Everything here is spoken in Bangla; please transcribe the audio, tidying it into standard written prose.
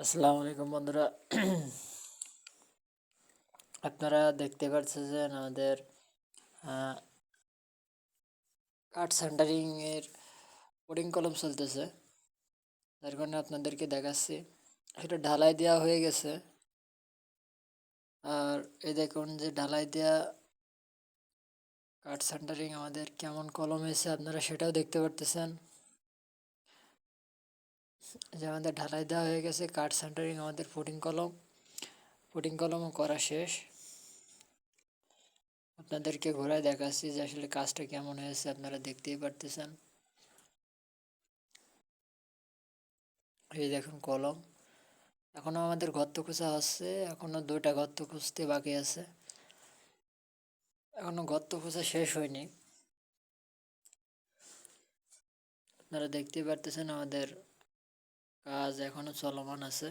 আসসালামু আলাইকুম বন্ধুরা। আপনারা দেখতে পাচ্ছেন যে আমাদের আহ, কাঠ সেন্টারিং এর কোডিং কলম চলতেছে। তার কারণে আপনাদেরকে দেখাচ্ছি এটা ঢালাই দেওয়া হয়ে গেছে। আর এই দেখুন যে ঢালাই দেওয়া কাঠ সেন্টারিং আমাদের কেমন কলম হয়েছে আপনারা সেটাও দেখতে পারতেছেন। যে আমাদের ঢালাই দেওয়া হয়ে গেছে কাঠ সেন্টারিং আমাদের ফুটিং কলমও করা শেষ। আপনাদেরকে ঘোরায় দেখাচ্ছি যে আসলে কাজটা কেমন হয়েছে, আপনারা দেখতেই পারতেছেন। এই দেখুন কলম এখনো আমাদের গর্ত খোঁজা হচ্ছে, এখনো 2টা গর্ত খুঁজতে বাকি আছে, এখনো গর্ত খোঁজা শেষ হয়নি। আপনারা দেখতেই পারতেছেন আমাদের কাজ এখনো চলমান আছে।